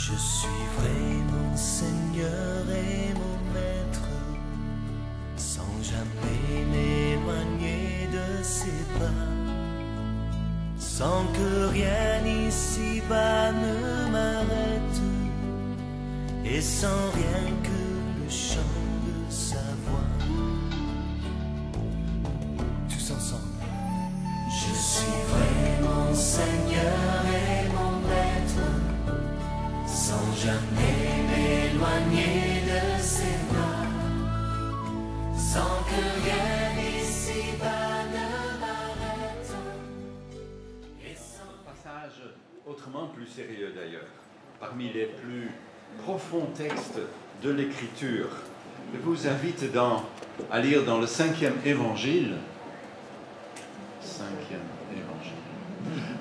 Je suivrai mon Seigneur et mon Maître, sans jamais m'éloigner de ses pas, sans que rien ici-bas ne m'arrête, et sans rien que le chant de sa voix. Tous ensemble. Je suivrai mon Seigneur et mon Maître, sans jamais m'éloigner de ses bras, sans que rien ici-bas ne m'arrête. Un passage autrement plus sérieux d'ailleurs, parmi les plus profonds textes de l'Écriture. Je vous invite à lire dans le 5e évangile. 5e évangile.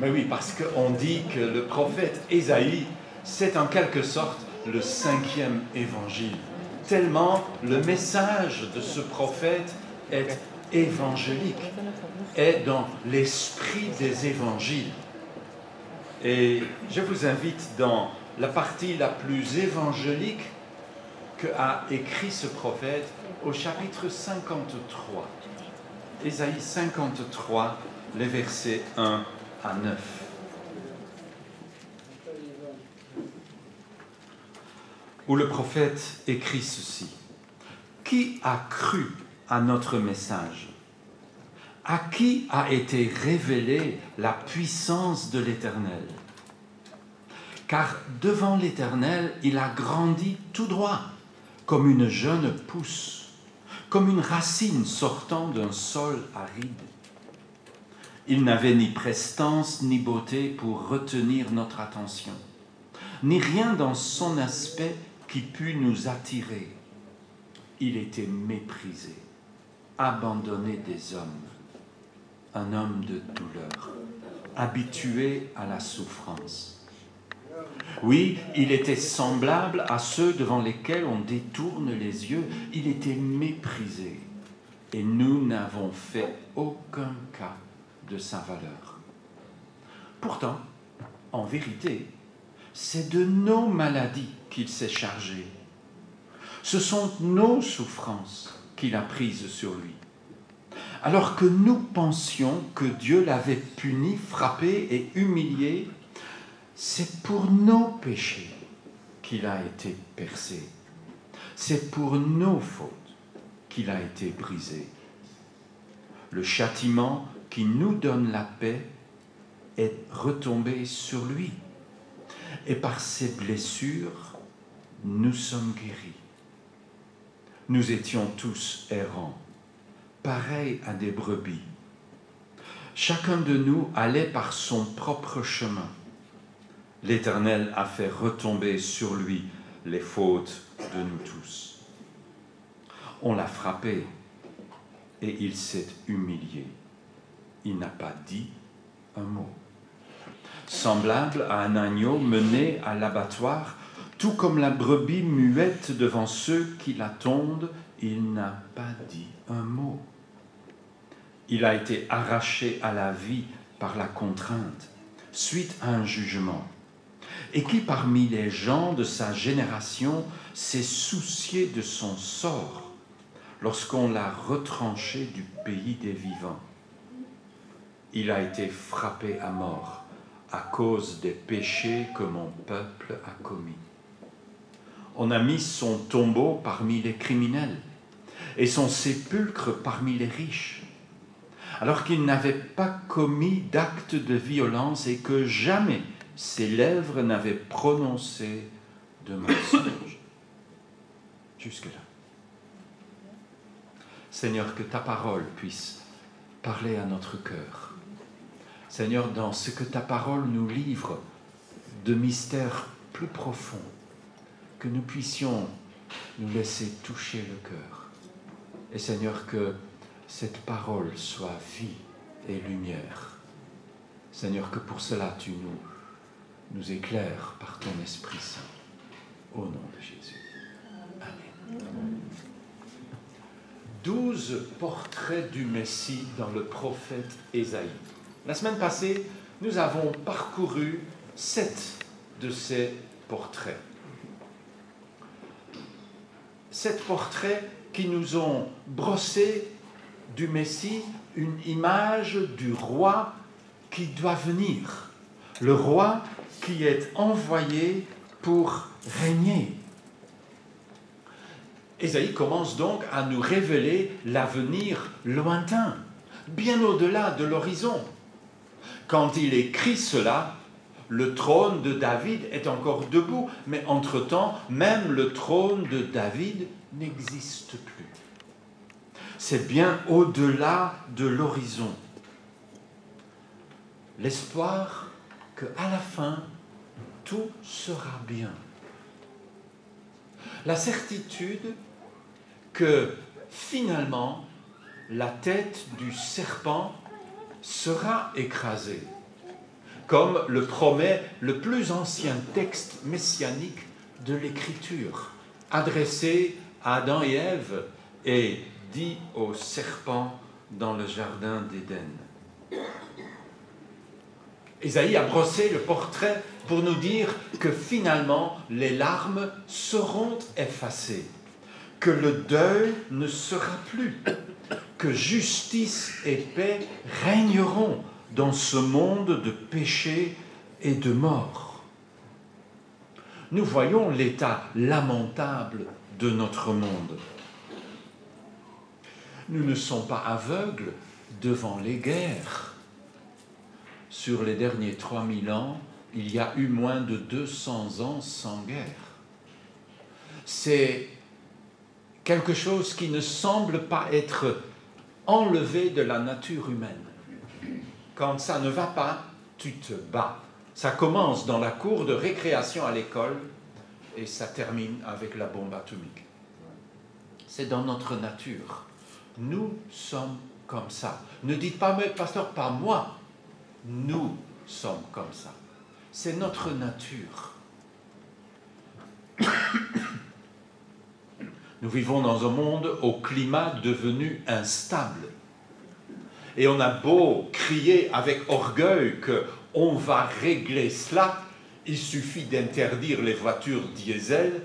Mais oui, parce qu'on dit que le prophète Ésaïe, c'est en quelque sorte le 5e évangile. Tellement le message de ce prophète est évangélique, est dans l'esprit des évangiles. Et je vous invite dans la partie la plus évangélique qu'a écrit ce prophète au chapitre 53. Ésaïe 53, les versets 1 à 9. Où le prophète écrit ceci. Qui a cru à notre message? À qui a été révélée la puissance de l'Éternel? Car devant l'Éternel, il a grandi tout droit, comme une jeune pousse, comme une racine sortant d'un sol aride. Il n'avait ni prestance ni beauté pour retenir notre attention, ni rien dans son aspect qui pût nous attirer. Il était méprisé, abandonné des hommes, un homme de douleur, habitué à la souffrance. Oui, il était semblable à ceux devant lesquels on détourne les yeux. Il était méprisé et nous n'avons fait aucun cas de sa valeur. Pourtant, en vérité, c'est de nos maladies qu'il s'est chargé. Ce sont nos souffrances qu'il a prises sur lui. Alors que nous pensions que Dieu l'avait puni, frappé et humilié, c'est pour nos péchés qu'il a été percé. C'est pour nos fautes qu'il a été brisé. Le châtiment qui nous donne la paix est retombé sur lui. Et par ses blessures, nous sommes guéris. Nous étions tous errants, pareils à des brebis. Chacun de nous allait par son propre chemin. L'Éternel a fait retomber sur lui les fautes de nous tous. On l'a frappé et il s'est humilié. Il n'a pas dit un mot. Semblable à un agneau mené à l'abattoir, tout comme la brebis muette devant ceux qui la tondent, il n'a pas dit un mot. Il a été arraché à la vie par la contrainte, suite à un jugement. Et qui parmi les gens de sa génération s'est soucié de son sort lorsqu'on l'a retranché du pays des vivants? Il a été frappé à mort à cause des péchés que mon peuple a commis. On a mis son tombeau parmi les criminels et son sépulcre parmi les riches, alors qu'il n'avait pas commis d'acte de violence et que jamais ses lèvres n'avaient prononcé de mensonge. Jusque-là. Seigneur, que ta parole puisse parler à notre cœur. Seigneur, dans ce que ta parole nous livre de mystères plus profonds, que nous puissions nous laisser toucher le cœur. Et Seigneur, que cette parole soit vie et lumière. Seigneur, que pour cela tu nous éclaires par ton Esprit Saint. Au nom de Jésus. Amen. 12 portraits du Messie dans le prophète Ésaïe. La semaine passée, nous avons parcouru 7 de ces portrait. Cet portrait qui nous ont brossé du Messie une image du roi qui doit venir, le roi qui est envoyé pour régner. Ésaïe commence donc à nous révéler l'avenir lointain, bien au-delà de l'horizon. Quand il écrit cela, le trône de David est encore debout, mais entre-temps, même le trône de David n'existe plus. C'est bien au-delà de l'horizon. L'espoir qu'à la fin, tout sera bien. La certitude que finalement, la tête du serpent sera écrasée, comme le promet le plus ancien texte messianique de l'Écriture, adressé à Adam et Ève et dit au serpent dans le jardin d'Éden. Ésaïe a brossé le portrait pour nous dire que finalement les larmes seront effacées, que le deuil ne sera plus, que justice et paix régneront dans ce monde de péché et de mort. Nous voyons l'état lamentable de notre monde. Nous ne sommes pas aveugles devant les guerres. Sur les derniers 3000 ans, il y a eu moins de 200 ans sans guerre. C'est quelque chose qui ne semble pas être enlevé de la nature humaine. Quand ça ne va pas, tu te bats. Ça commence dans la cour de récréation à l'école et ça termine avec la bombe atomique. C'est dans notre nature. Nous sommes comme ça. Ne dites pas, mais pasteur, pas moi. Nous sommes comme ça. C'est notre nature. Nous vivons dans un monde au climat devenu instable. Et on a beau crier avec orgueil qu'on va régler cela, il suffit d'interdire les voitures diesel,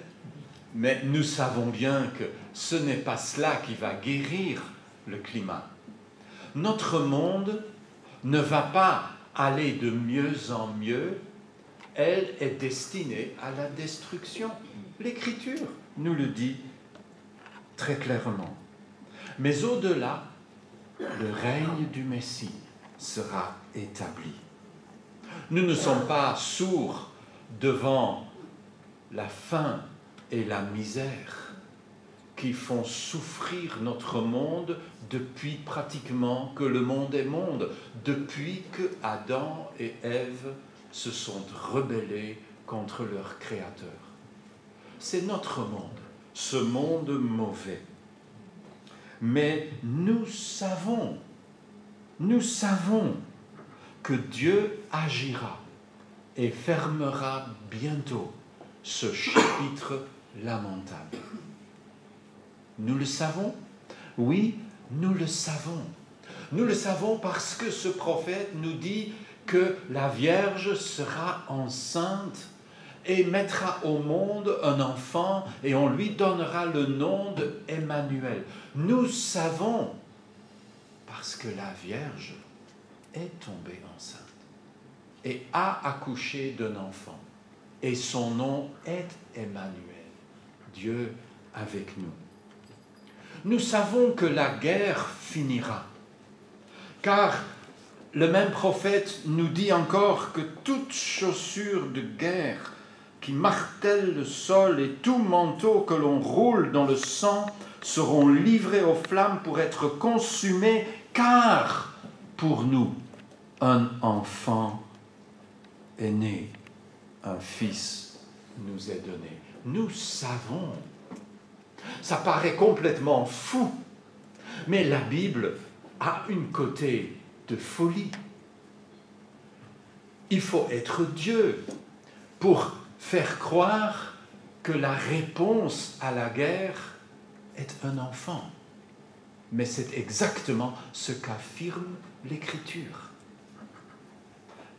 mais nous savons bien que ce n'est pas cela qui va guérir le climat. Notre monde ne va pas aller de mieux en mieux, elle est destinée à la destruction. L'Écriture nous le dit très clairement. Mais au-delà, le règne du Messie sera établi. Nous ne sommes pas sourds devant la faim et la misère qui font souffrir notre monde depuis pratiquement que le monde est monde, depuis que Adam et Ève se sont rebellés contre leur Créateur. C'est notre monde, ce monde mauvais. Mais nous savons que Dieu agira et fermera bientôt ce chapitre lamentable. Nous le savons? Oui, nous le savons. Nous le savons parce que ce prophète nous dit que la Vierge sera enceinte et mettra au monde un enfant et on lui donnera le nom d'Emmanuel. Nous savons parce que la Vierge est tombée enceinte et a accouché d'un enfant. Et son nom est Emmanuel, Dieu avec nous. Nous savons que la guerre finira, car le même prophète nous dit encore que toute chaussure de guerre qui martèle le sol et tout manteau que l'on roule dans le sang seront livrés aux flammes pour être consumés, car pour nous, un enfant est né, un fils nous est donné. Nous savons. Ça paraît complètement fou, mais la Bible a une côté de folie. Il faut être Dieu pour faire croire que la réponse à la guerre est un enfant. Mais c'est exactement ce qu'affirme l'Écriture.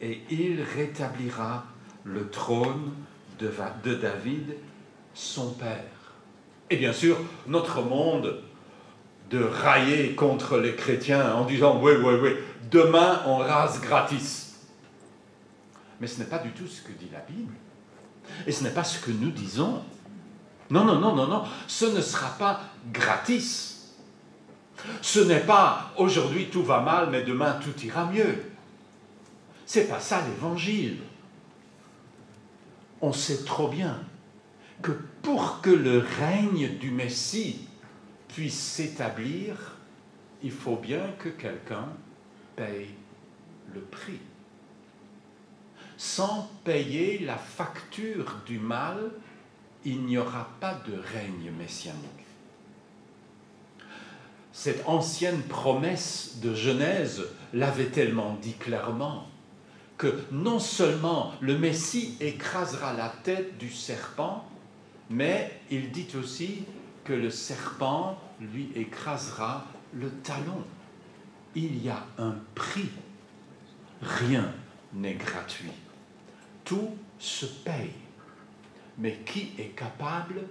Et il rétablira le trône de David, son père. Et bien sûr, notre monde de railler contre les chrétiens en disant « oui, demain on rase gratis ». Mais ce n'est pas du tout ce que dit la Bible. Et ce n'est pas ce que nous disons. Non, ce ne sera pas gratis. Ce n'est pas « aujourd'hui tout va mal, mais demain tout ira mieux ». C'est pas ça l'évangile. On sait trop bien que pour que le règne du Messie puisse s'établir, il faut bien que quelqu'un paye le prix. Sans payer la facture du mal, il n'y aura pas de règne messianique. Cette ancienne promesse de Genèse l'avait tellement dit clairement que non seulement le Messie écrasera la tête du serpent, mais il dit aussi que le serpent lui écrasera le talon. Il y a un prix. Rien n'est gratuit. Tout se paye. Mais qui est capable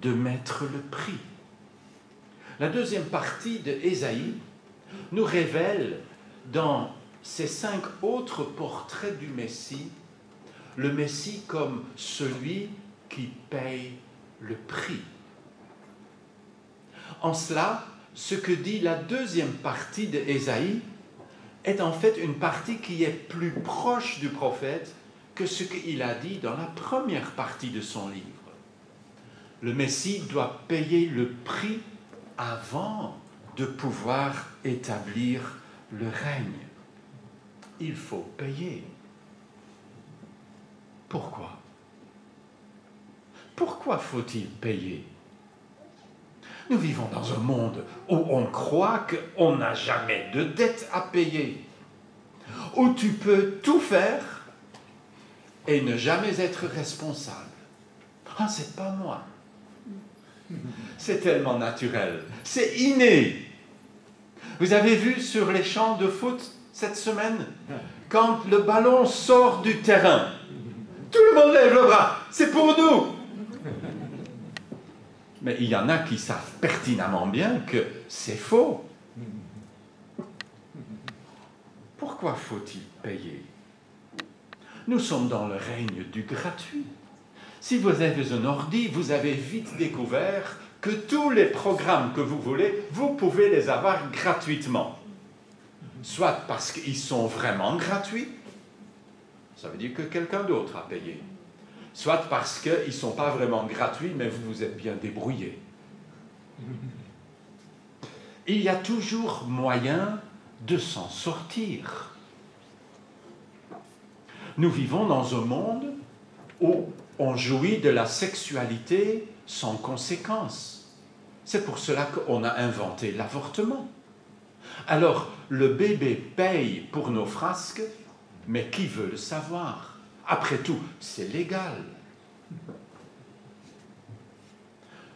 de mettre le prix? La deuxième partie de Ésaïe nous révèle dans ces 5 autres portraits du Messie, le Messie comme celui qui paye le prix. En cela, ce que dit la deuxième partie de Ésaïe est en fait une partie qui est plus proche du prophète que ce qu'il a dit dans la première partie de son livre. Le Messie doit payer le prix avant de pouvoir établir le règne. Il faut payer. Pourquoi? Pourquoi faut-il payer? Nous vivons dans un monde où on croit qu'on n'a jamais de dette à payer, où tu peux tout faire et ne jamais être responsable. Ah, c'est pas moi. C'est tellement naturel, c'est inné. Vous avez vu sur les champs de foot cette semaine, quand le ballon sort du terrain, tout le monde lève le bras, c'est pour nous. Mais il y en a qui savent pertinemment bien que c'est faux. Pourquoi faut-il payer? Nous sommes dans le règne du gratuit. Si vous avez un ordi, vous avez vite découvert que tous les programmes que vous voulez, vous pouvez les avoir gratuitement. Soit parce qu'ils sont vraiment gratuits, ça veut dire que quelqu'un d'autre a payé. Soit parce qu'ils ne sont pas vraiment gratuits, mais vous vous êtes bien débrouillé. Il y a toujours moyen de s'en sortir. Nous vivons dans un monde où on jouit de la sexualité sans conséquence. C'est pour cela qu'on a inventé l'avortement. Alors, le bébé paye pour nos frasques, mais qui veut le savoir? Après tout, c'est légal.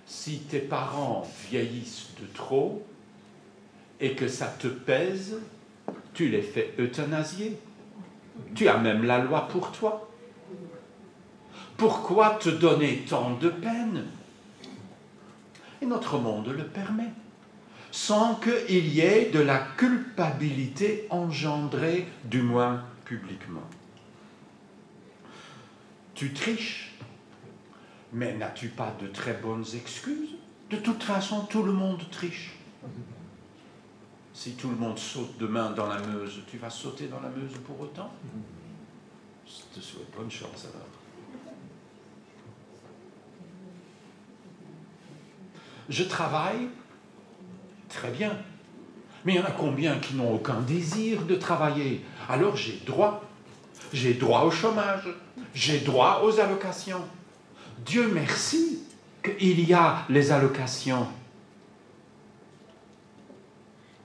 Si tes parents vieillissent de trop et que ça te pèse, tu les fais euthanasier. Tu as même la loi pour toi. Pourquoi te donner tant de peine? Et notre monde le permet, sans qu'il y ait de la culpabilité engendrée, du moins publiquement. Tu triches, mais n'as-tu pas de très bonnes excuses? De toute façon, tout le monde triche. Si tout le monde saute demain dans la Meuse, tu vas sauter dans la Meuse pour autant? Je te souhaite bonne chance alors. Je travaille, très bien. Mais il y en a combien qui n'ont aucun désir de travailler? Alors j'ai droit au chômage, j'ai droit aux allocations. Dieu merci qu'il y a les allocations.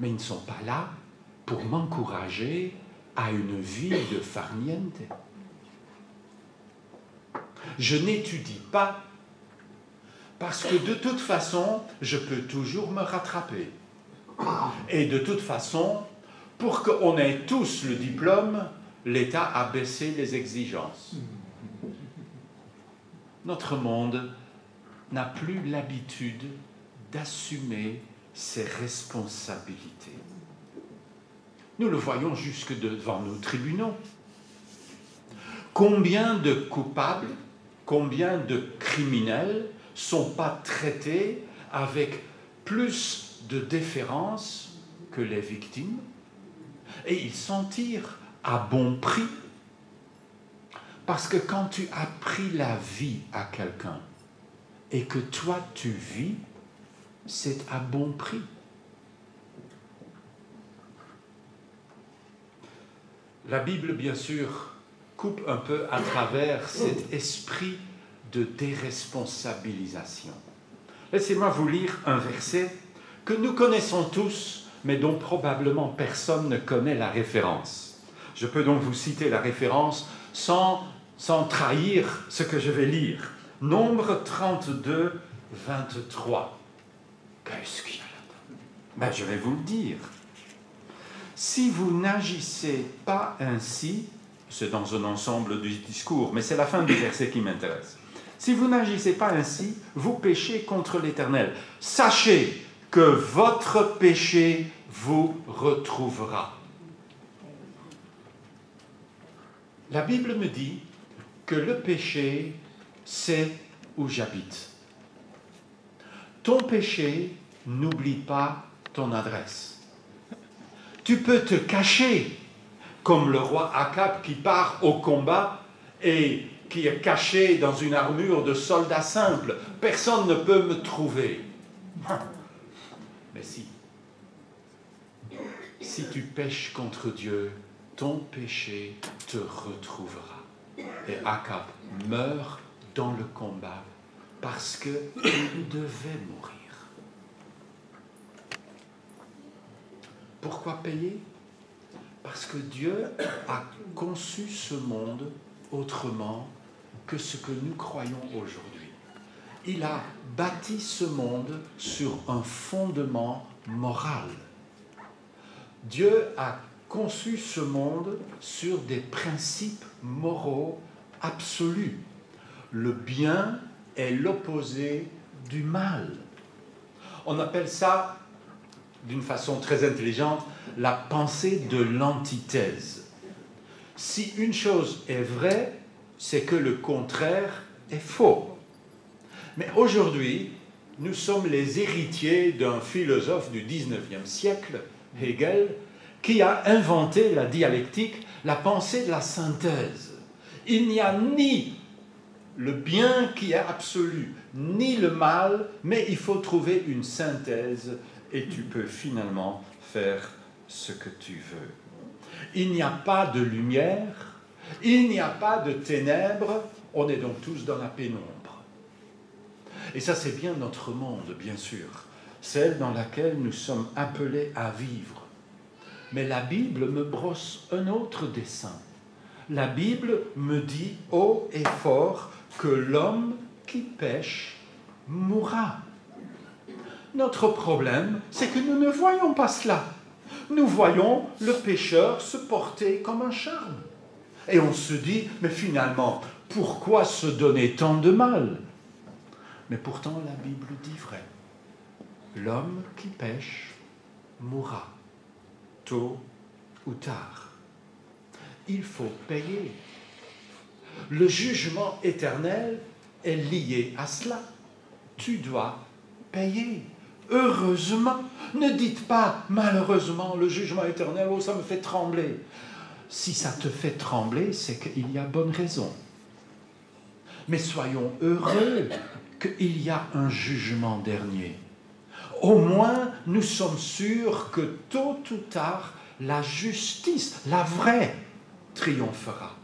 Mais ils ne sont pas là pour m'encourager à une vie de farniente. Je n'étudie pas parce que de toute façon, je peux toujours me rattraper. Et de toute façon, pour qu'on ait tous le diplôme, l'État a baissé les exigences. notre monde n'a plus l'habitude d'assumer ses responsabilités. Nous le voyons jusque devant nos tribunaux. Combien de coupables, combien de criminels ne sont pas traités avec plus de déférence que les victimes, et ils s'en tirent à bon prix. Parce que quand tu as pris la vie à quelqu'un et que toi tu vis, c'est à bon prix. La Bible, bien sûr, coupe un peu à travers cet esprit de déresponsabilisation. Laissez-moi vous lire un verset que nous connaissons tous, mais dont probablement personne ne connaît la référence. Je peux donc vous citer la référence sans trahir ce que je vais lire. Nombre 32, 23. Qu'est-ce qu'il y a là-dedans? Je vais vous le dire. Si vous n'agissez pas ainsi, c'est dans un ensemble du discours, mais c'est la fin du verset qui m'intéresse. Si vous n'agissez pas ainsi, vous péchez contre l'Éternel. Sachez que votre péché vous retrouvera. La Bible me dit que le péché, c'est où j'habite. Ton péché n'oublie pas ton adresse. Tu peux te cacher, comme le roi Akab qui part au combat et qui est caché dans une armure de soldat simple. Personne ne peut me trouver. Mais si tu pèches contre Dieu, ton péché te retrouvera. Et Akab meurt dans le combat parce qu'il devait mourir. Pourquoi payer? Parce que Dieu a conçu ce monde autrement que ce que nous croyons aujourd'hui. Il a bâti ce monde sur un fondement moral. Dieu a conçu ce monde sur des principes moraux absolus. Le bien est l'opposé du mal. On appelle ça, d'une façon très intelligente, la pensée de l'antithèse. Si une chose est vraie, c'est que le contraire est faux. Mais aujourd'hui, nous sommes les héritiers d'un philosophe du 19e siècle, Hegel, qui a inventé la dialectique, la pensée de la synthèse. Il n'y a ni le bien qui est absolu, ni le mal, mais il faut trouver une synthèse et tu peux finalement faire ce que tu veux. Il n'y a pas de lumière, il n'y a pas de ténèbres, on est donc tous dans la pénombre. Et ça, c'est bien notre monde, bien sûr, celle dans laquelle nous sommes appelés à vivre. Mais la Bible me brosse un autre dessein. La Bible me dit haut et fort que l'homme qui pêche mourra. Notre problème, c'est que nous ne voyons pas cela. Nous voyons le pécheur se porter comme un charme. Et on se dit, mais finalement, pourquoi se donner tant de mal? Mais pourtant, la Bible dit vrai. L'homme qui pêche mourra, tôt ou tard. Il faut payer. Le jugement éternel est lié à cela. Tu dois payer. Heureusement, ne dites pas malheureusement le jugement éternel, oh ça me fait trembler. Si ça te fait trembler, c'est qu'il y a bonne raison. Mais soyons heureux qu'il y a un jugement dernier. Au moins, nous sommes sûrs que tôt ou tard, la justice, la vraie, triomphera.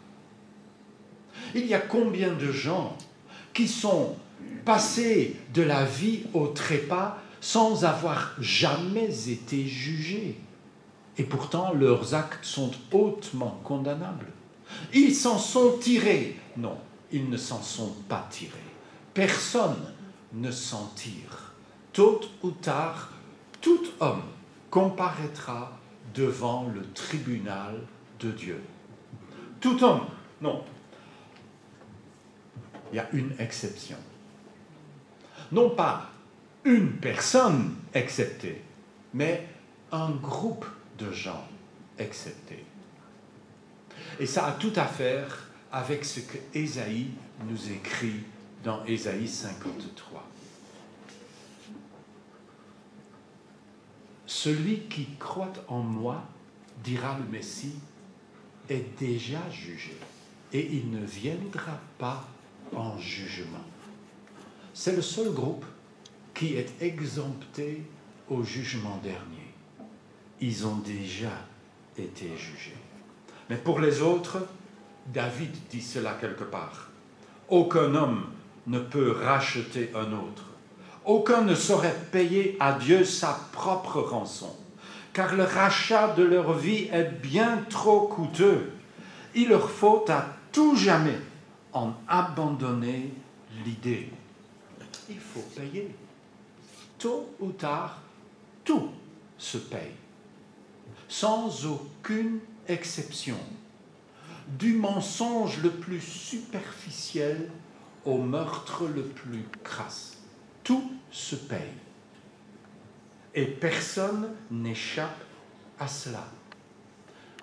Il y a combien de gens qui sont passés de la vie au trépas sans avoir jamais été jugés. Et pourtant, leurs actes sont hautement condamnables. Ils s'en sont tirés. Non, ils ne s'en sont pas tirés. Personne ne s'en tire. Tôt ou tard, tout homme comparaîtra devant le tribunal de Dieu. Tout homme, non. il y a une exception. Non pas une personne exceptée, mais un groupe de gens exceptés. Et ça a tout à faire avec ce que Ésaïe nous écrit dans Ésaïe 53. Celui qui croit en moi, dira le Messie, est déjà jugé et il ne viendra pas en jugement. C'est le seul groupe qui est exempté au jugement dernier. Ils ont déjà été jugés. Mais pour les autres, David dit cela quelque part. Aucun homme ne peut racheter un autre. Aucun ne saurait payer à Dieu sa propre rançon, car le rachat de leur vie est bien trop coûteux. Il leur faut à tout jamais en abandonner l'idée. Il faut payer. Tôt ou tard, tout se paye, sans aucune exception, du mensonge le plus superficiel au meurtre le plus crasse. Tout se paye. Et personne n'échappe à cela.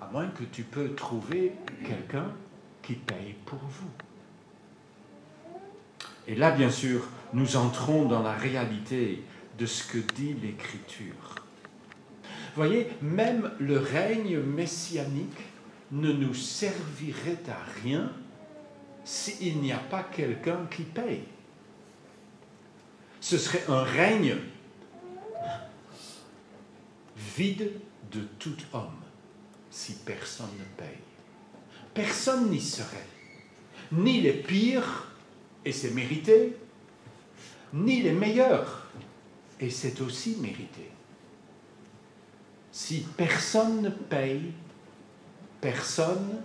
À moins que tu peux trouver quelqu'un qui paye pour vous. Et là, bien sûr, nous entrons dans la réalité de ce que dit l'Écriture. Voyez, même le règne messianique ne nous servirait à rien s'il n'y a pas quelqu'un qui paye. Ce serait un règne vide de tout homme si personne ne paye. Personne n'y serait. Ni les pires, et c'est mérité, ni les meilleurs, et c'est aussi mérité. Si personne ne paye, personne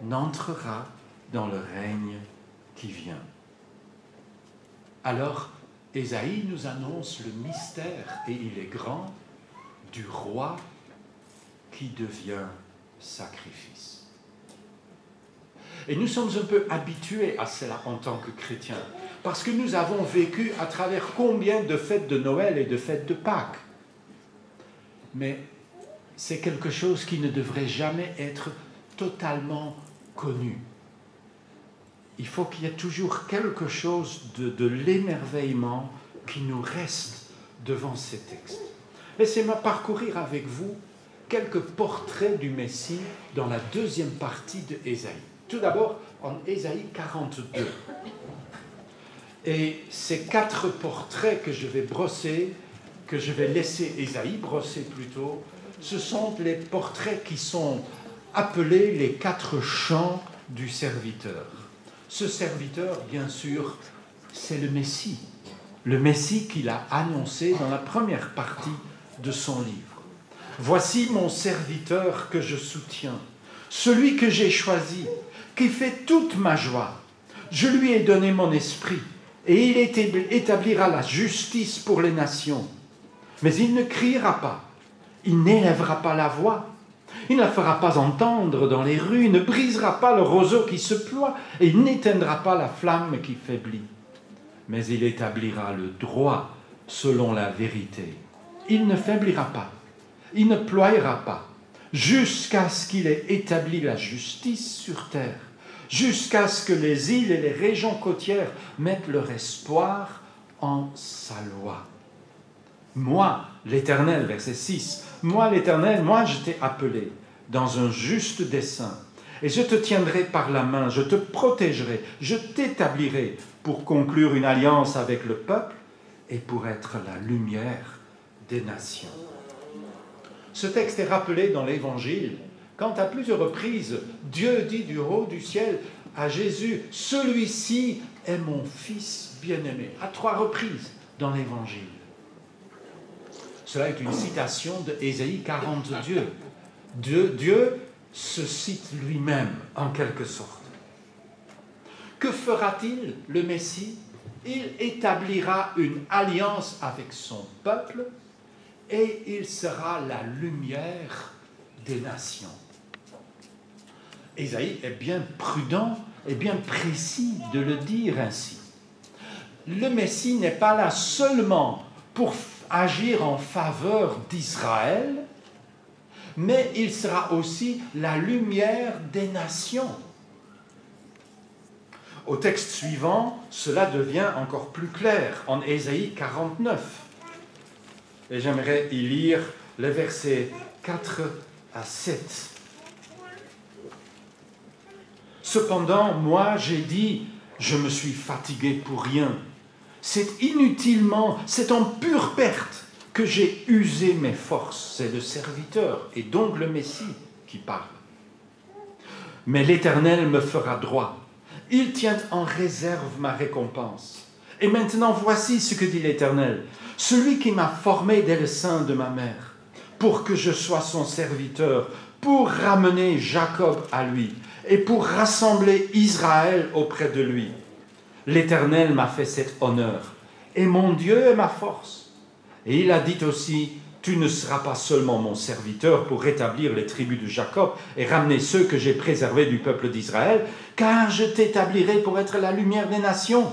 n'entrera dans le règne qui vient. Alors, Ésaïe nous annonce le mystère, et il est grand, du roi qui devient sacrifice. Et nous sommes un peu habitués à cela en tant que chrétiens, parce que nous avons vécu à travers combien de fêtes de Noël et de fêtes de Pâques. Mais c'est quelque chose qui ne devrait jamais être totalement connu. Il faut qu'il y ait toujours quelque chose de l'émerveillement qui nous reste devant ces textes. Laissez-moi parcourir avec vous quelques portraits du Messie dans la deuxième partie de Ésaïe. Tout d'abord, en Ésaïe 42. Et ces 4 portraits que je vais brosser, que je vais laisser Ésaïe brosser plutôt, ce sont les portraits qui sont appelés les 4 chants du serviteur. Ce serviteur, bien sûr, c'est le Messie qu'il a annoncé dans la première partie de son livre. Voici mon serviteur que je soutiens, celui que j'ai choisi, qui fait toute ma joie. Je lui ai donné mon esprit, et il établira la justice pour les nations. Mais il ne criera pas, il n'élèvera pas la voix, il ne la fera pas entendre dans les rues, il ne brisera pas le roseau qui se ploie, et il n'éteindra pas la flamme qui faiblit. Mais il établira le droit selon la vérité. Il ne faiblira pas, il ne ployera pas, jusqu'à ce qu'il ait établi la justice sur terre, jusqu'à ce que les îles et les régions côtières mettent leur espoir en sa loi. Moi, l'Éternel, verset 6, moi, l'Éternel, moi, je t'ai appelé dans un juste dessein, et je te tiendrai par la main, je te protégerai, je t'établirai pour conclure une alliance avec le peuple et pour être la lumière des nations. Ce texte est rappelé dans l'Évangile quand à plusieurs reprises Dieu dit du haut du ciel à Jésus, « Celui-ci est mon Fils bien-aimé » à 3 reprises dans l'Évangile. Cela est une citation de Ésaïe 42. Dieu se cite lui-même en quelque sorte. Que fera-t-il, le Messie? Il établira une alliance avec son peuple et il sera la lumière des nations. Ésaïe est bien prudent est bien précis de le dire ainsi. Le Messie n'est pas là seulement pour agir en faveur d'Israël, mais il sera aussi la lumière des nations. Au texte suivant, cela devient encore plus clair, en Ésaïe 49. Et j'aimerais y lire les versets 4 à 7. Cependant, moi j'ai dit, je me suis fatigué pour rien. C'est inutilement, c'est en pure perte que j'ai usé mes forces. C'est le serviteur et donc le Messie qui parle. Mais l'Éternel me fera droit. Il tient en réserve ma récompense. Et maintenant, voici ce que dit l'Éternel. Celui qui m'a formé dès le sein de ma mère, pour que je sois son serviteur, pour ramener Jacob à lui, et pour rassembler Israël auprès de lui. L'Éternel m'a fait cet honneur, et mon Dieu est ma force. Et il a dit aussi, tu ne seras pas seulement mon serviteur pour rétablir les tribus de Jacob et ramener ceux que j'ai préservés du peuple d'Israël, car je t'établirai pour être la lumière des nations,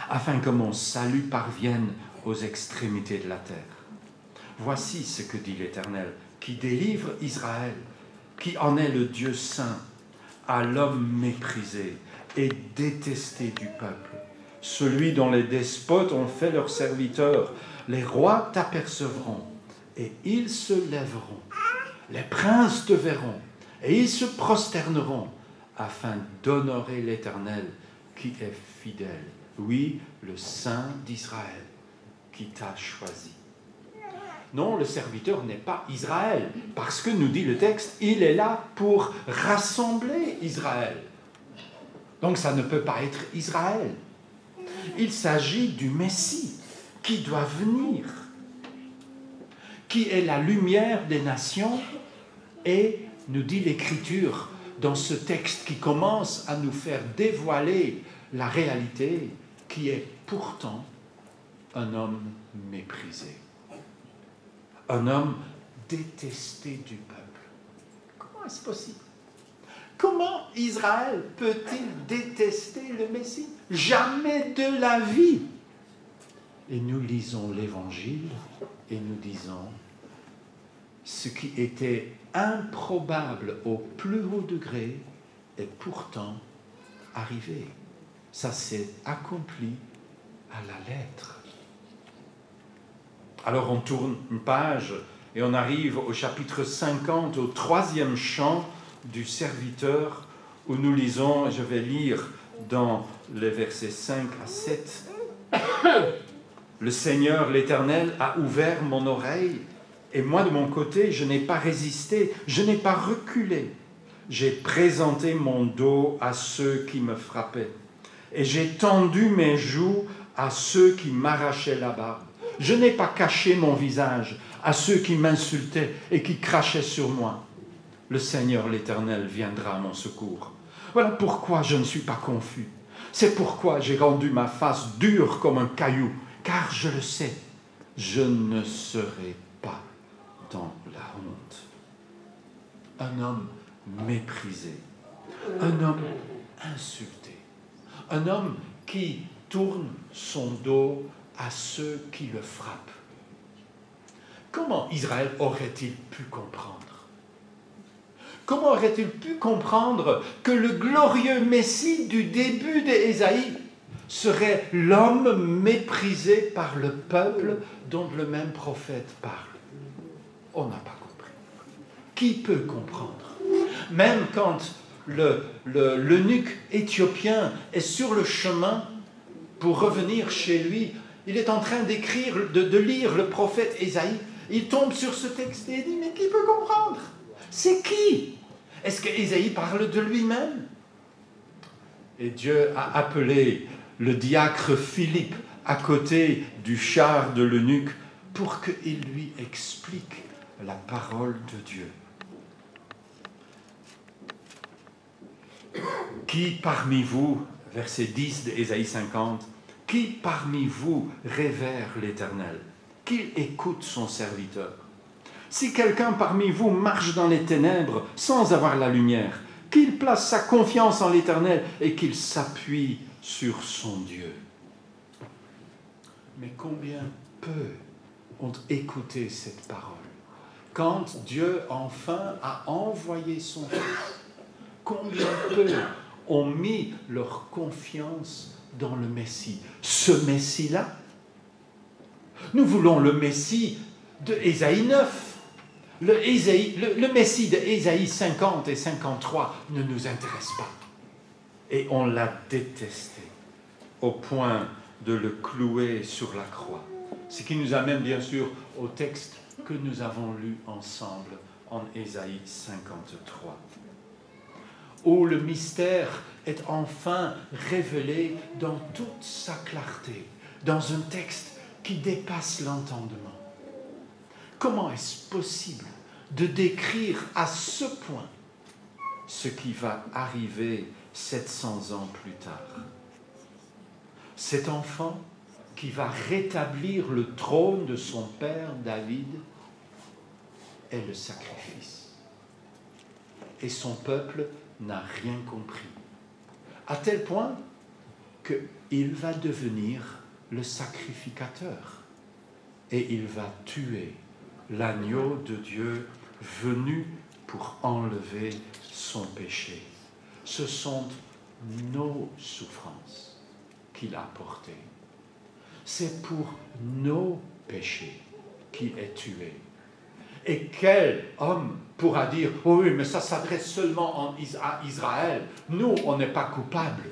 afin que mon salut parvienne aux extrémités de la terre. Voici ce que dit l'Éternel, qui délivre Israël, qui en est le Dieu saint, à l'homme méprisé et détesté du peuple, celui dont les despotes ont fait leurs serviteurs. Les rois t'apercevront et ils se lèveront. Les princes te verront et ils se prosterneront afin d'honorer l'Éternel qui est fidèle. Oui, le Saint d'Israël qui t'a choisi. Non, le serviteur n'est pas Israël, parce que, nous dit le texte, il est là pour rassembler Israël. Donc ça ne peut pas être Israël. Il s'agit du Messie qui doit venir, qui est la lumière des nations, et, nous dit l'Écriture, dans ce texte qui commence à nous faire dévoiler la réalité, qui est pourtant un homme méprisé. Un homme détesté du peuple. Comment est-ce possible? Comment Israël peut-il détester le Messie? Jamais de la vie. Et nous lisons l'Évangile et nous disons ce qui était improbable au plus haut degré est pourtant arrivé. Ça s'est accompli à la lettre. Alors on tourne une page et on arrive au chapitre 50, au 3e chant du serviteur, où nous lisons, et je vais lire dans les versets 5 à 7. Le Seigneur, l'Éternel, a ouvert mon oreille, et moi de mon côté, je n'ai pas résisté, je n'ai pas reculé. J'ai présenté mon dos à ceux qui me frappaient, et j'ai tendu mes joues à ceux qui m'arrachaient la barbe. Je n'ai pas caché mon visage à ceux qui m'insultaient et qui crachaient sur moi. Le Seigneur l'Éternel viendra à mon secours. Voilà pourquoi je ne suis pas confus. C'est pourquoi j'ai rendu ma face dure comme un caillou, car je le sais, je ne serai pas dans la honte. Un homme méprisé, un homme insulté, un homme qui tourne son dos à ceux qui le frappent. Comment Israël aurait-il pu comprendre? Comment aurait-il pu comprendre que le glorieux Messie du début d'Ésaïe serait l'homme méprisé par le peuple dont le même prophète parle? On n'a pas compris. Qui peut comprendre? Même quand l'eunuque éthiopien est sur le chemin pour revenir chez lui, il est en train d'écrire, de lire le prophète Ésaïe. Il tombe sur ce texte et il dit, mais qui peut comprendre? C'est qui? Est-ce que Ésaïe parle de lui-même? Et Dieu a appelé le diacre Philippe à côté du char de l'eunuque pour qu'il lui explique la parole de Dieu. Qui parmi vous, verset 10 d'Ésaïe 50, qui parmi vous révère l'Éternel, qu'il écoute son serviteur? Si quelqu'un parmi vous marche dans les ténèbres sans avoir la lumière, qu'il place sa confiance en l'Éternel et qu'il s'appuie sur son Dieu. Mais combien peu ont écouté cette parole? Quand Dieu enfin a envoyé son Fils, combien peu ont mis leur confiance dans le Messie? Ce Messie-là, nous voulons le Messie de Ésaïe 9. Le Messie de Ésaïe 50 et 53 ne nous intéresse pas. Et on l'a détesté au point de le clouer sur la croix. Ce qui nous amène bien sûr au texte que nous avons lu ensemble en Ésaïe 53, où le mystère est enfin révélé dans toute sa clarté, dans un texte qui dépasse l'entendement. Comment est-ce possible de décrire à ce point ce qui va arriver 700 ans plus tard? Cet enfant qui va rétablir le trône de son père David est le sacrifice. Et son peuple n'a rien compris. À tel point qu'il va devenir le sacrificateur. Et il va tuer l'agneau de Dieu venu pour enlever son péché. Ce sont nos souffrances qu'il a portées. C'est pour nos péchés qu'il est tué. Et quel homme pourra dire « Oh oui, mais ça s'adresse seulement à Israël. Nous, on n'est pas coupables. »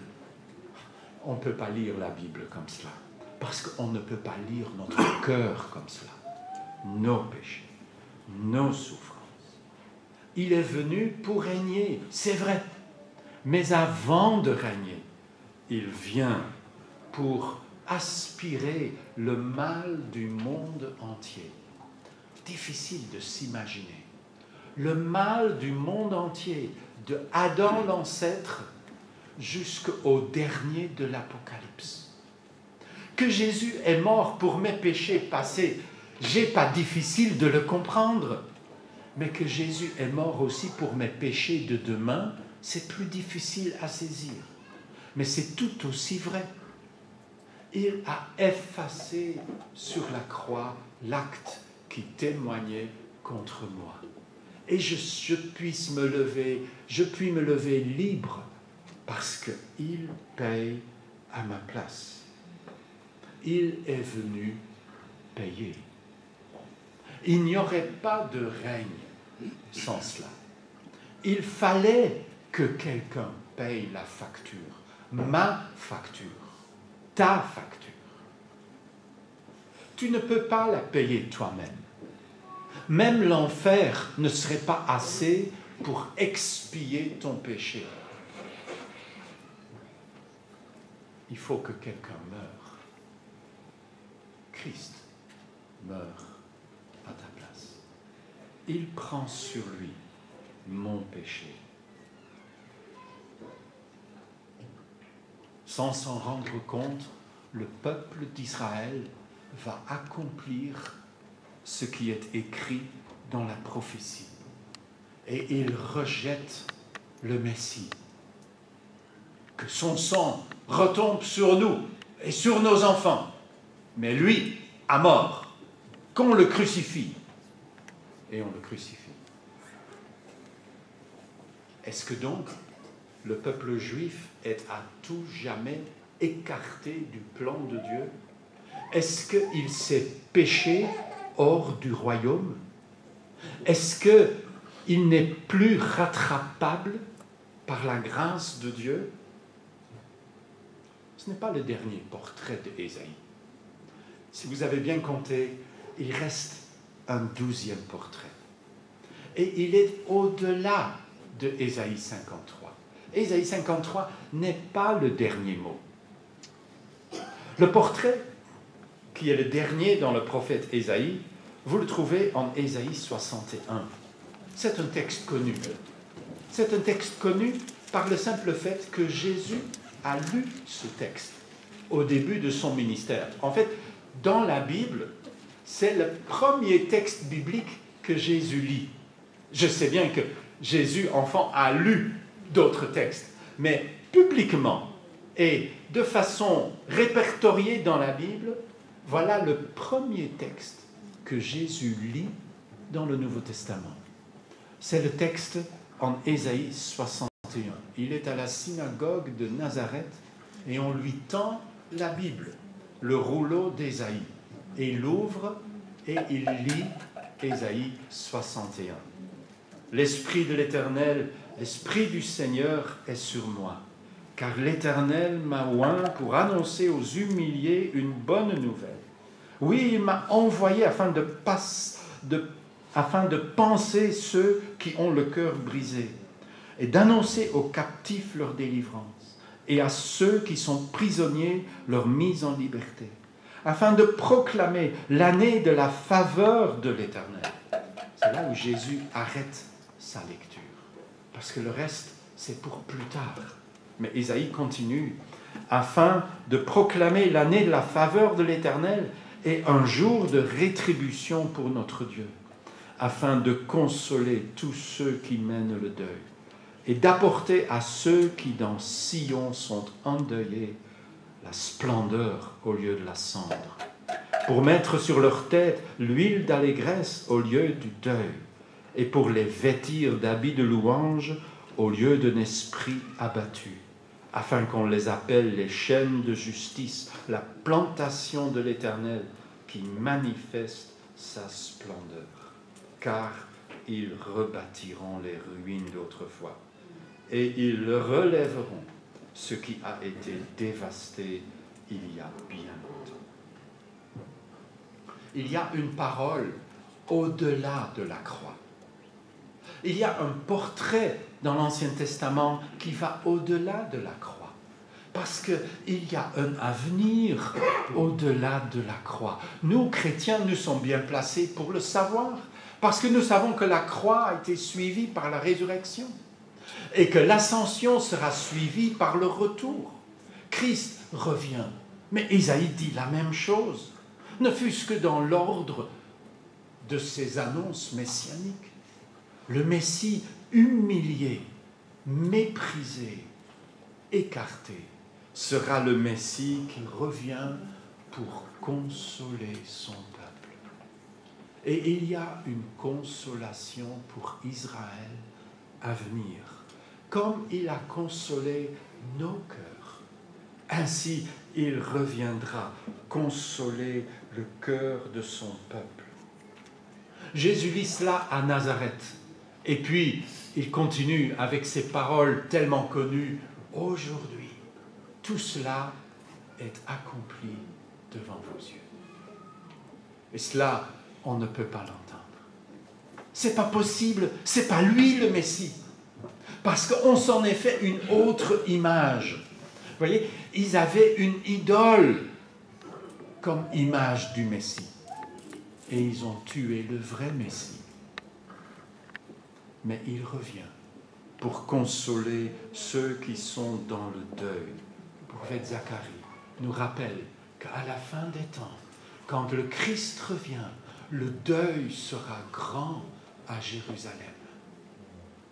On ne peut pas lire la Bible comme cela. Parce qu'on ne peut pas lire notre cœur comme cela. Nos péchés, nos souffrances. Il est venu pour régner, c'est vrai. Mais avant de régner, il vient pour aspirer le mal du monde entier. Difficile de s'imaginer. Le mal du monde entier, de Adam l'ancêtre jusqu'au dernier de l'Apocalypse. Que Jésus est mort pour mes péchés passés, j'ai pas difficile de le comprendre. Mais que Jésus est mort aussi pour mes péchés de demain, c'est plus difficile à saisir. Mais c'est tout aussi vrai. Il a effacé sur la croix l'acte qui témoignait contre moi. Et je puis me lever libre parce qu'il paye à ma place. Il est venu payer. Il n'y aurait pas de règne sans cela. Il fallait que quelqu'un paye la facture, ma facture, ta facture. Tu ne peux pas la payer toi-même. Même l'enfer ne serait pas assez pour expier ton péché. Il faut que quelqu'un meure. Christ meurt à ta place. Il prend sur lui mon péché. Sans s'en rendre compte, le peuple d'Israël va accomplir ce qui est écrit dans la prophétie. Et il rejette le Messie. Que son sang retombe sur nous et sur nos enfants. Mais lui, à mort, qu'on le crucifie. Et on le crucifie. Est-ce que donc le peuple juif est à tout jamais écarté du plan de Dieu? Est-ce qu'il s'est péché hors du royaume? Est-ce qu'il n'est plus rattrapable par la grâce de Dieu? Ce n'est pas le dernier portrait d'Ésaïe. Si vous avez bien compté, il reste un 12e portrait. Et il est au-delà de Ésaïe 53. Ésaïe 53 n'est pas le dernier mot. Le portrait, qui est le dernier dans le prophète Ésaïe, vous le trouvez en Ésaïe 61. C'est un texte connu. C'est un texte connu par le simple fait que Jésus a lu ce texte au début de son ministère. En fait, dans la Bible, c'est le premier texte biblique que Jésus lit. Je sais bien que Jésus, enfant, a lu d'autres textes, mais publiquement et de façon répertoriée dans la Bible, voilà le premier texte que Jésus lit dans le Nouveau Testament. C'est le texte en Ésaïe 61. Il est à la synagogue de Nazareth et on lui tend la Bible, le rouleau d'Ésaïe. Et il l'ouvre et il lit Ésaïe 61. L'Esprit de l'Éternel, l'Esprit du Seigneur est sur moi, car l'Éternel m'a oint pour annoncer aux humiliés une bonne nouvelle. Oui, il m'a envoyé afin de panser ceux qui ont le cœur brisé, et d'annoncer aux captifs leur délivrance, et à ceux qui sont prisonniers leur mise en liberté, afin de proclamer l'année de la faveur de l'Éternel. C'est là où Jésus arrête sa lecture, parce que le reste, c'est pour plus tard. Mais Ésaïe continue, afin de proclamer l'année de la faveur de l'Éternel et un jour de rétribution pour notre Dieu, afin de consoler tous ceux qui mènent le deuil et d'apporter à ceux qui dans Sion sont endeuillés la splendeur au lieu de la cendre, pour mettre sur leur tête l'huile d'allégresse au lieu du deuil et pour les vêtir d'habits de louange au lieu d'un esprit abattu, afin qu'on les appelle les chaînes de justice, la plantation de l'Éternel qui manifeste sa splendeur. Car ils rebâtiront les ruines d'autrefois et ils relèveront ce qui a été dévasté il y a bien longtemps. Il y a une parole au-delà de la croix. Il y a un portrait dans l'Ancien Testament qui va au-delà de la croix. Parce qu'il y a un avenir au-delà de la croix. Nous, chrétiens, nous sommes bien placés pour le savoir. Parce que nous savons que la croix a été suivie par la résurrection. Et que l'ascension sera suivie par le retour. Christ revient. Mais Isaïe dit la même chose. Ne fût-ce que dans l'ordre de ses annonces messianiques. Le Messie humilié, méprisé, écarté, sera le Messie qui revient pour consoler son peuple. Et il y a une consolation pour Israël à venir, comme il a consolé nos cœurs. Ainsi, il reviendra consoler le cœur de son peuple. Jésus lit cela à Nazareth. Et puis, il continue avec ces paroles tellement connues. Aujourd'hui, tout cela est accompli devant vos yeux. Et cela, on ne peut pas l'entendre. C'est pas possible, c'est pas lui le Messie. Parce qu'on s'en est fait une autre image. Vous voyez, ils avaient une idole comme image du Messie. Et ils ont tué le vrai Messie. Mais il revient pour consoler ceux qui sont dans le deuil. Le prophète Zacharie nous rappelle qu'à la fin des temps, quand le Christ revient, le deuil sera grand à Jérusalem.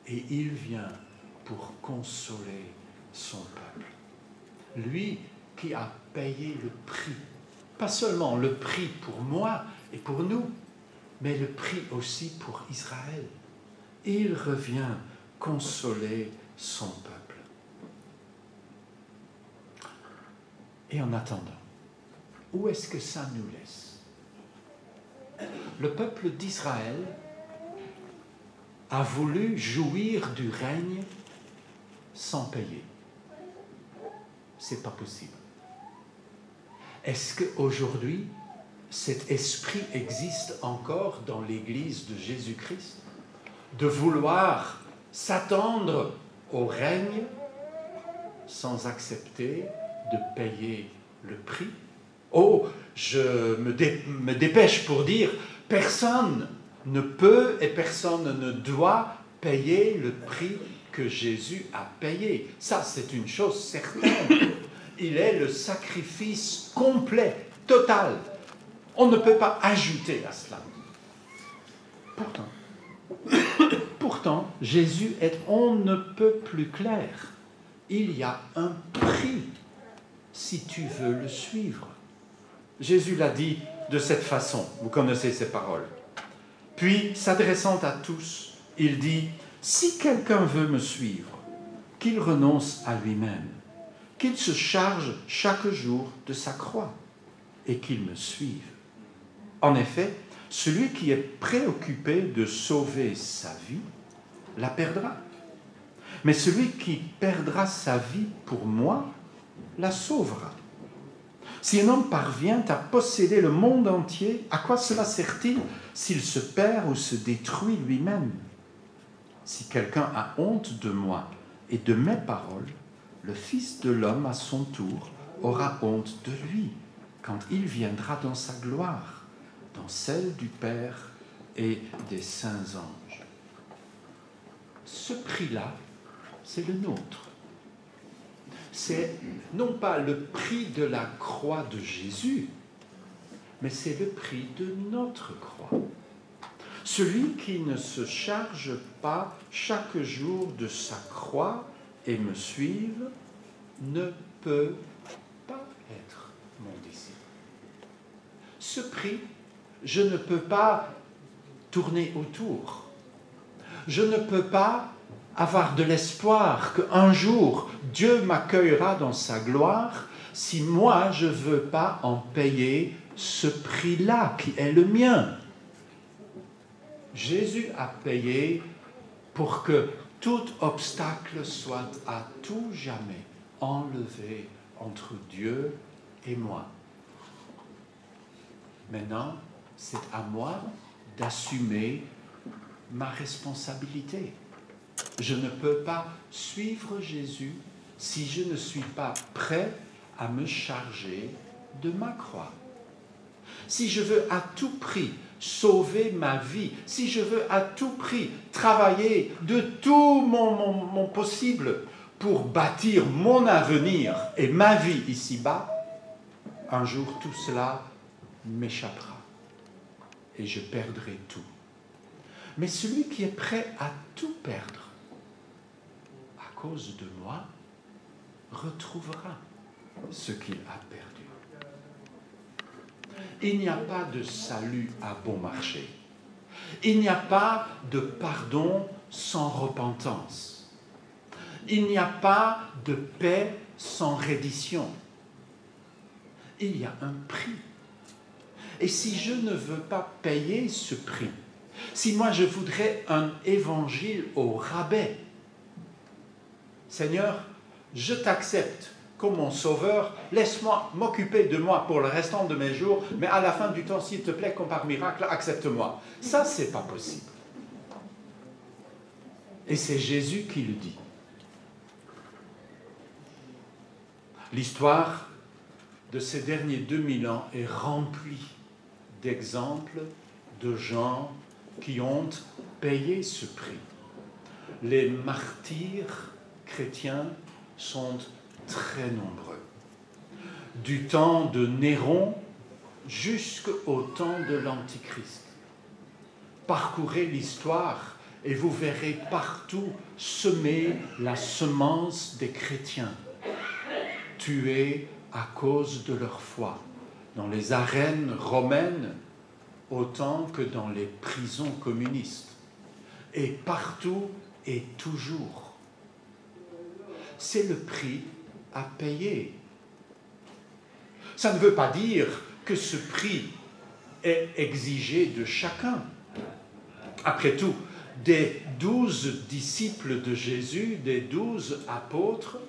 Et il vient pour consoler son peuple. Lui qui a payé le prix, pas seulement le prix pour moi et pour nous, mais le prix aussi pour Israël. Il revient consoler son peuple. Et en attendant, où est-ce que ça nous laisse? Le peuple d'Israël a voulu jouir du règne sans payer. C'est pas possible. Est-ce qu'aujourd'hui, cet esprit existe encore dans l'Église de Jésus-Christ? De vouloir s'attendre au règne sans accepter de payer le prix? Oh, je me dépêche pour dire, personne ne peut et personne ne doit payer le prix que Jésus a payé. Ça, c'est une chose certaine. Il est le sacrifice complet, total. On ne peut pas ajouter à cela. Pourtant, pourtant, Jésus est on ne peut plus clair. Il y a un prix si tu veux le suivre. Jésus l'a dit de cette façon, vous connaissez ces paroles. Puis, s'adressant à tous, il dit, « Si quelqu'un veut me suivre, qu'il renonce à lui-même, qu'il se charge chaque jour de sa croix et qu'il me suive. En effet, celui qui est préoccupé de sauver sa vie, la perdra. Mais celui qui perdra sa vie pour moi, la sauvera. Si un homme parvient à posséder le monde entier, à quoi cela sert-il s'il se perd ou se détruit lui-même? Si quelqu'un a honte de moi et de mes paroles, le Fils de l'homme, à son tour, aura honte de lui, quand il viendra dans sa gloire, dans celle du Père et des saints anges. Ce prix-là, c'est le nôtre. C'est non pas le prix de la croix de Jésus, mais c'est le prix de notre croix. Celui qui ne se charge pas chaque jour de sa croix et me suive ne peut pas être mon disciple. Ce prix, je ne peux pas tourner autour. Je ne peux pas avoir de l'espoir qu'un jour Dieu m'accueillera dans sa gloire si moi je ne veux pas en payer ce prix-là qui est le mien. Jésus a payé pour que tout obstacle soit à tout jamais enlevé entre Dieu et moi. Maintenant, c'est à moi d'assumer ma responsabilité. Je ne peux pas suivre Jésus si je ne suis pas prêt à me charger de ma croix. Si je veux à tout prix sauver ma vie, si je veux à tout prix travailler de tout mon possible pour bâtir mon avenir et ma vie ici-bas, un jour tout cela m'échappera et je perdrai tout. Mais celui qui est prêt à tout perdre à cause de moi retrouvera ce qu'il a perdu. Il n'y a pas de salut à bon marché. Il n'y a pas de pardon sans repentance. Il n'y a pas de paix sans reddition. Il y a un prix. Et si je ne veux pas payer ce prix, si moi je voudrais un évangile au rabais, Seigneur, je t'accepte comme mon sauveur, laisse-moi m'occuper de moi pour le restant de mes jours, mais à la fin du temps, s'il te plaît, comme par miracle, accepte-moi. Ça, c'est pas possible. Et c'est Jésus qui le dit. L'histoire de ces derniers 2000 ans est remplie d'exemples de gens qui ont payé ce prix. Les martyrs chrétiens sont très nombreux. Du temps de Néron jusqu'au temps de l'Antichrist. Parcourez l'histoire et vous verrez partout semer la semence des chrétiens, tués à cause de leur foi, dans les arènes romaines autant que dans les prisons communistes, et partout et toujours. C'est le prix à payer. Ça ne veut pas dire que ce prix est exigé de chacun. Après tout, des 12 disciples de Jésus, des 12 apôtres,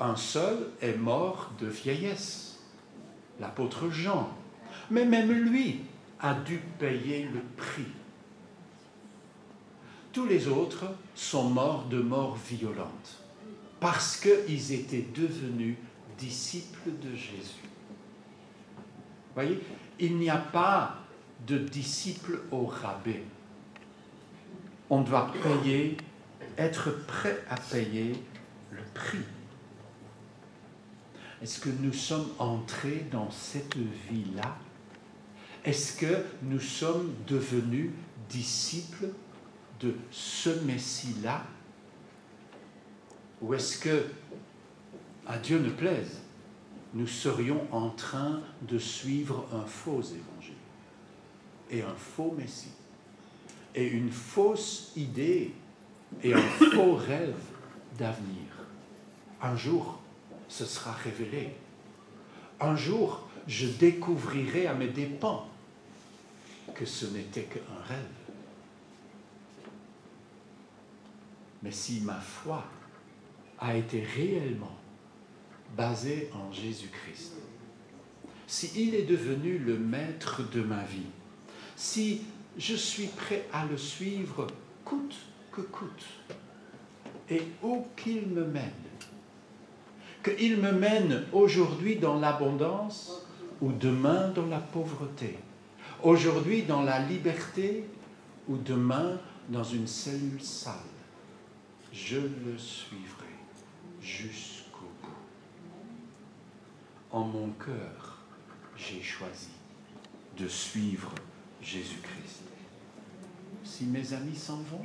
un seul est mort de vieillesse, l'apôtre Jean. Mais même lui a dû payer le prix. Tous les autres sont morts de mort violente parce qu'ils étaient devenus disciples de Jésus. Vous voyez, il n'y a pas de disciples au rabais. On doit payer, être prêt à payer le prix. Est-ce que nous sommes entrés dans cette vie-là? Est-ce que nous sommes devenus disciples de ce Messie-là? Ou est-ce que, à Dieu ne plaise, nous serions en train de suivre un faux évangile et un faux Messie et une fausse idée et un faux rêve d'avenir? Un jour, ce sera révélé. Un jour, je découvrirai à mes dépens que ce n'était qu'un rêve. Mais si ma foi a été réellement basée en Jésus-Christ, si il est devenu le maître de ma vie, si je suis prêt à le suivre coûte que coûte, et où qu'il me mène, qu'il me mène aujourd'hui dans l'abondance ou demain dans la pauvreté, aujourd'hui dans la liberté ou demain dans une cellule sale, je le suivrai jusqu'au bout. En mon cœur, j'ai choisi de suivre Jésus-Christ. Si mes amis s'en vont,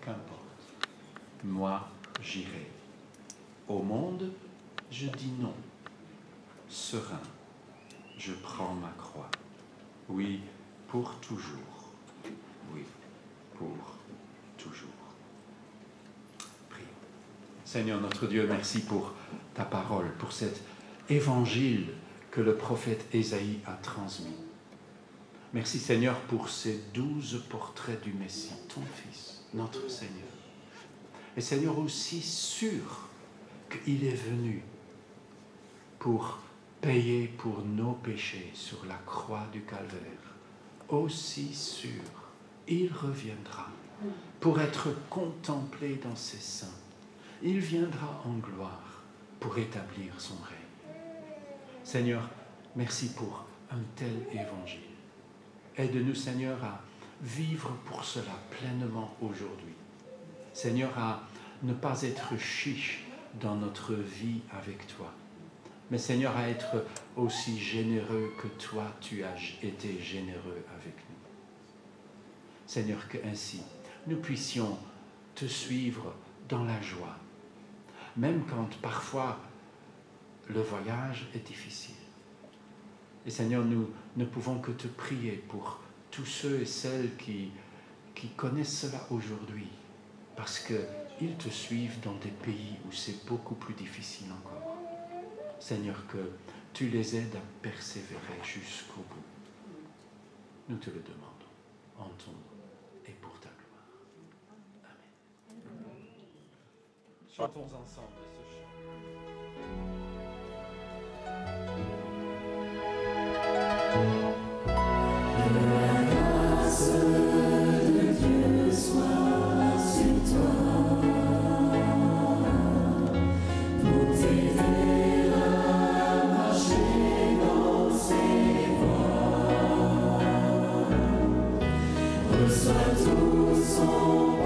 qu'importe. Moi, j'irai. Au monde, je dis non. Serein, je prends ma croix. Oui, pour toujours. Oui, pour toujours. Prions. Seigneur notre Dieu, merci pour ta parole, pour cet évangile que le prophète Ésaïe a transmis. Merci Seigneur pour ces 12 portraits du Messie, ton Fils, notre Seigneur. Et Seigneur, aussi sûr qu'il est venu pour payer pour nos péchés sur la croix du Calvaire, aussi sûr, il reviendra pour être contemplé dans ses saints. Il viendra en gloire pour établir son règne. Seigneur, merci pour un tel évangile. Aide-nous, Seigneur, à vivre pour cela pleinement aujourd'hui. Seigneur, à ne pas être chiche dans notre vie avec toi, mais Seigneur, à être aussi généreux que toi, tu as été généreux avec nous. Seigneur, que ainsi nous puissions te suivre dans la joie, même quand parfois le voyage est difficile. Et Seigneur, nous ne pouvons que te prier pour tous ceux et celles qui connaissent cela aujourd'hui, parce qu'ils te suivent dans des pays où c'est beaucoup plus difficile encore. Seigneur, que tu les aides à persévérer jusqu'au bout. Nous te le demandons en ton nom et pour ta gloire. Amen. Chantons ensemble ce chant. Reçois tout son